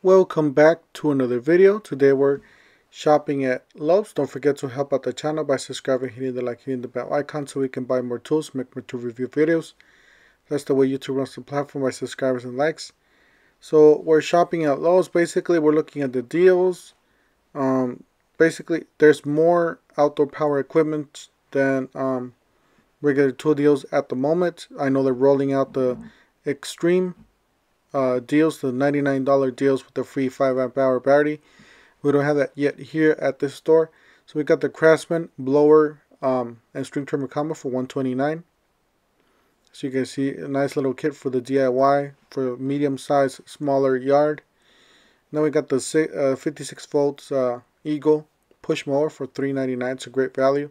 Welcome back to another video. Today we're shopping at Lowe's. Don't forget to help out the channel by subscribing, hitting the like, hitting the bell icon so we can buy more tools, make more tool review videos. That's the way YouTube runs the platform, by subscribers and likes. So we're shopping at Lowe's. Basically we're looking at the deals. Basically there's more outdoor power equipment than regular tool deals at the moment. I know they're rolling out the extreme deals, the $99 deals with the free 5 amp hour battery. We don't have that yet here at this store. So we got the Craftsman Blower and string trimmer combo for $129. So you can see a nice little kit for the DIY for medium size, smaller yard. Then we got the 56 volts Eagle push mower for $3.99. It's a great value.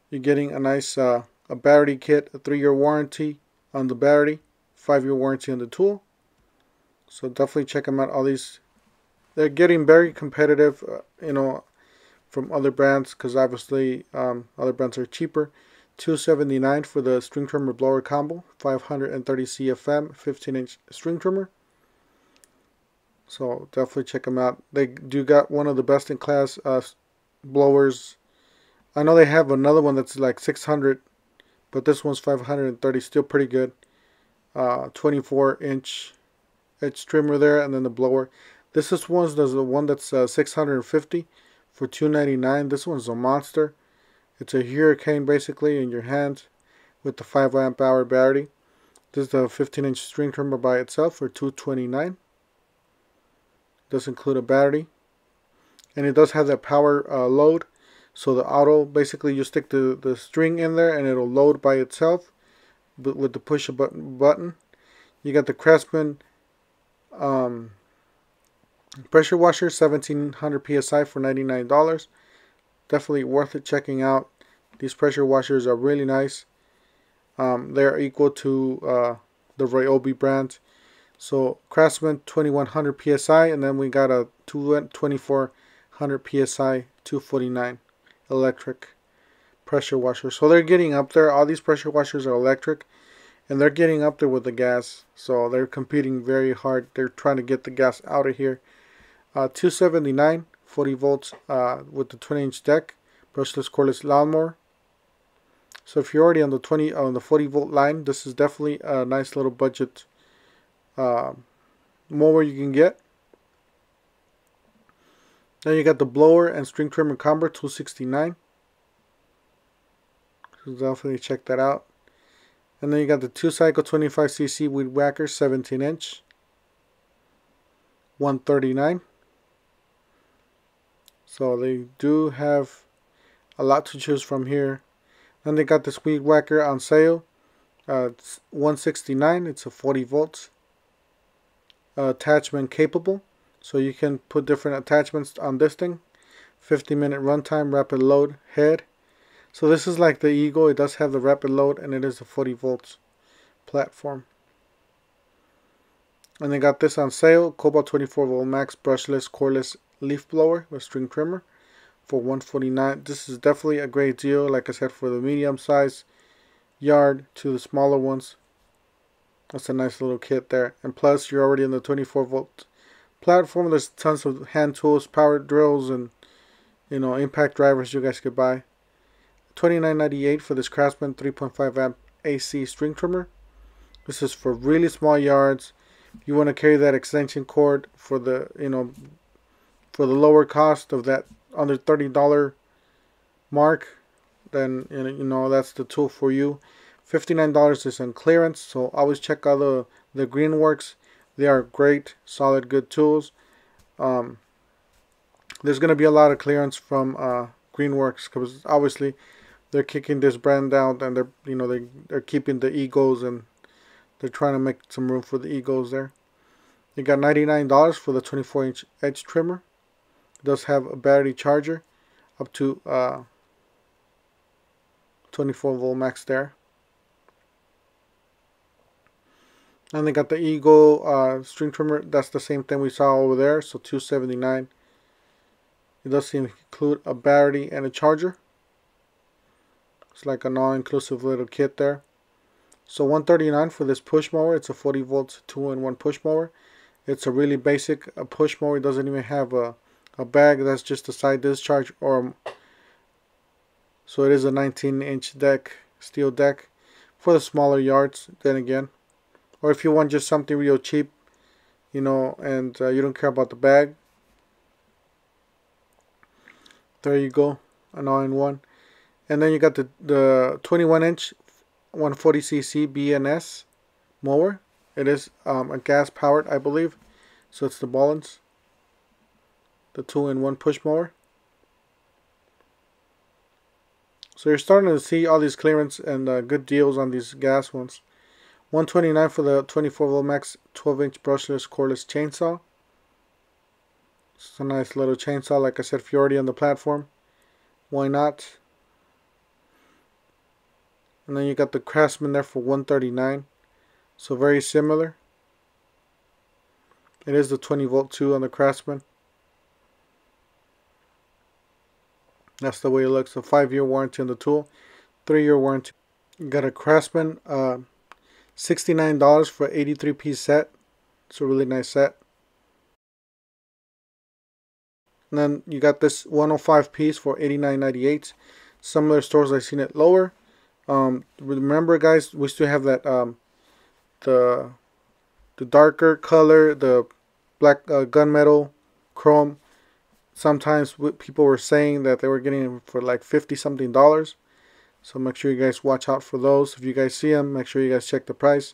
You're getting a nice a battery kit, a 3-year warranty on the battery, 5-year warranty on the tool. So definitely check them out. All these, they're getting very competitive, from other brands, because obviously other brands are cheaper. $279 for the string trimmer blower combo, 530 CFM, 15-inch string trimmer. So definitely check them out. They do got one of the best in class blowers. I know they have another one that's like 600, but this one's 530, still pretty good. 24-inch edge trimmer there, and then the blower. This is the one that's 650 for $299. This one's a monster. It's a hurricane basically in your hand with the 5 amp hour battery. This is the 15-inch string trimmer by itself for $229. Does include a battery, and it does have that power load. So the auto, basically you stick the string in there and it'll load by itself, but with the push a button. You got the Craftsman pressure washer, 1700 psi for $99. Definitely worth it checking out. These pressure washers are really nice. They're equal to the Joby brand. So Craftsman 2100 psi, and then we got a 2400 psi 249 electric pressure washer. So they're getting up there. All these pressure washers are electric, and they're getting up there with the gas. So they're competing very hard. They're trying to get the gas out of here. $279, 40 volts with the 20-inch deck, brushless cordless lawnmower. So if you're already on the 40 volt line, this is definitely a nice little budget mower you can get. Then you got the blower and string trimmer combo, $269. So definitely check that out. And then you got the 2-cycle 25cc weed whacker, 17-inch, $139. So they do have a lot to choose from here. Then they got this weed whacker on sale. It's $169. It's a 40 volts attachment capable. So you can put different attachments on this thing. 50-minute runtime, rapid load, head. So this is like the Eagle. It does have the rapid load, and it is a 40 volts platform. And they got this on sale. Cobalt 24 volt max brushless cordless leaf blower with string trimmer for $149. This is definitely a great deal, like I said, for the medium size yard to the smaller ones. That's a nice little kit there. And plus you're already in the 24 volt platform. There's tons of hand tools, power drills, and impact drivers you guys could buy. $29.98 for this Craftsman 3.5 amp AC string trimmer. This is for really small yards. If you want to carry that extension cord for the for the lower cost of that under $30 mark, then that's the tool for you. $59 is on clearance, so always check out the Greenworks. They are great, solid, good tools. There's going to be a lot of clearance from Greenworks, because obviously they're kicking this brand out, and they're keeping the Eagles, and they're trying to make some room for the Eagles there. You got $99 for the 24-inch edge trimmer. It does have a battery charger up to 24 volt max there. And they got the Eagle string trimmer. That's the same thing we saw over there. So $279. It does include a battery and a charger. It's like an all-inclusive little kit there. So $139 for this push mower. It's a 40 volts 2-in-1 push mower. It's a really basic push mower. It doesn't even have a bag. That's just a side discharge, or so it is a 19-inch deck, steel deck for the smaller yards. Then again, or if you want just something real cheap, you know, and you don't care about the bag, there you go, an all-in-one. And then you got the 21-inch 140cc Bns Mower. It is a gas powered, I believe, so it's the Ballons, the 2-in-1 push mower. So you're starting to see all these clearance and good deals on these gas ones. $129 for the 24V max 12-inch brushless cordless chainsaw. It's a nice little chainsaw. Like I said, if you're already on the platform, why not? And then you got the Craftsman there for $139. So very similar. It is the 20V too on the Craftsman. That's the way it looks. A 5-year warranty on the tool, 3-year warranty. You got a Craftsman, $69 for 83-piece set. It's a really nice set. And then you got this 105-piece for $89.98. Some other stores I've seen it lower. Remember, guys, we still have that the darker color, the black gunmetal chrome. Sometimes people were saying that they were getting them for like $50-something. So make sure you guys watch out for those. If you guys see them, make sure you guys check the price.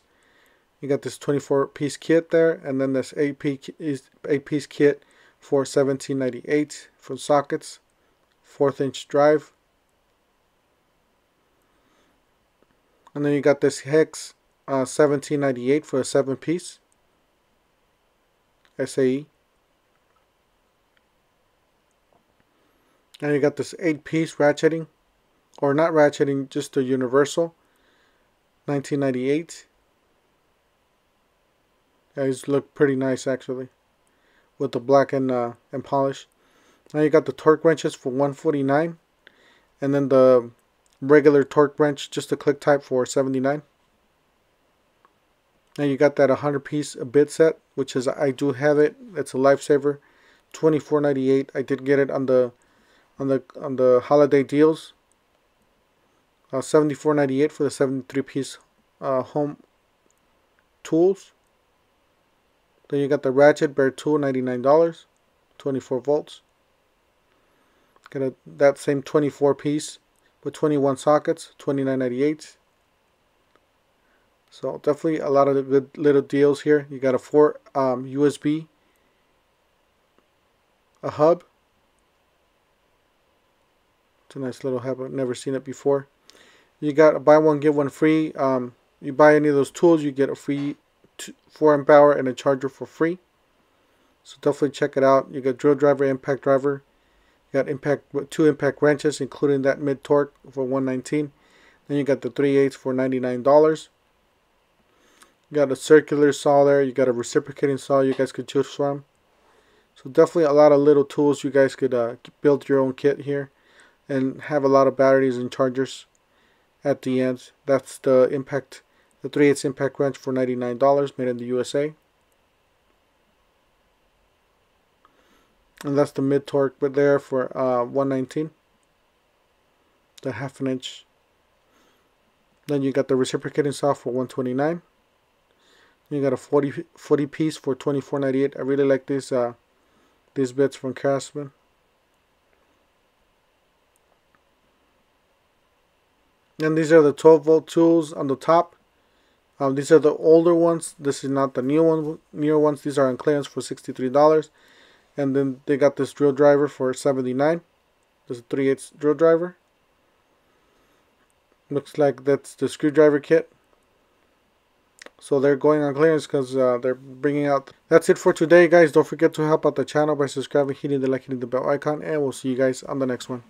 You got this 24-piece kit there, and then this 8-piece kit for $17.98 for sockets, 4th-inch drive. And then you got this hex, $17.98 for a 7-piece SAE. And you got this 8-piece ratcheting, or not ratcheting, just a universal, $19.98. These look pretty nice actually, with the black and polish. Now you got the torque wrenches for $149, and then the regular torque wrench, just a click type, for $79. Now you got that 100-piece bit set, which is, I do have it. It's a lifesaver, $24.98. I did get it on the holiday deals. $74.98 for the 73-piece home tools. Then you got the ratchet bare tool, $99, 24 volts. Got that same 24-piece with 21 sockets, $29.98. So definitely a lot of good little deals here. You got a 4 USB hub. It's a nice little hub. I've never seen it before. You got a buy one get one free. You buy any of those tools, you get a free 4-amp hour and a charger for free. So definitely check it out. You got drill driver, impact driver. You got 2 impact wrenches, including that mid torque for $119. Then you got the 3/8 for $99. You got a circular saw there. You got a reciprocating saw you guys could choose from. So definitely a lot of little tools you guys could build your own kit here, and have a lot of batteries and chargers at the end. That's the 3/8 impact wrench for $99, made in the USA. And that's the mid torque but there for $119, the 1/2 inch. Then you got the reciprocating saw for $129. You got a 40 piece for $24.98. I really like these bits from Craftsman. And these are the 12-volt tools on the top. These are the older ones. This is not the newer ones. These are on clearance for $63. And then they got this drill driver for $79. This is a 3/8 drill driver. Looks like that's the screwdriver kit. So they're going on clearance because they're bringing out. That's it for today, guys. Don't forget to help out the channel by subscribing, hitting the like, hitting the bell icon, and we'll see you guys on the next one.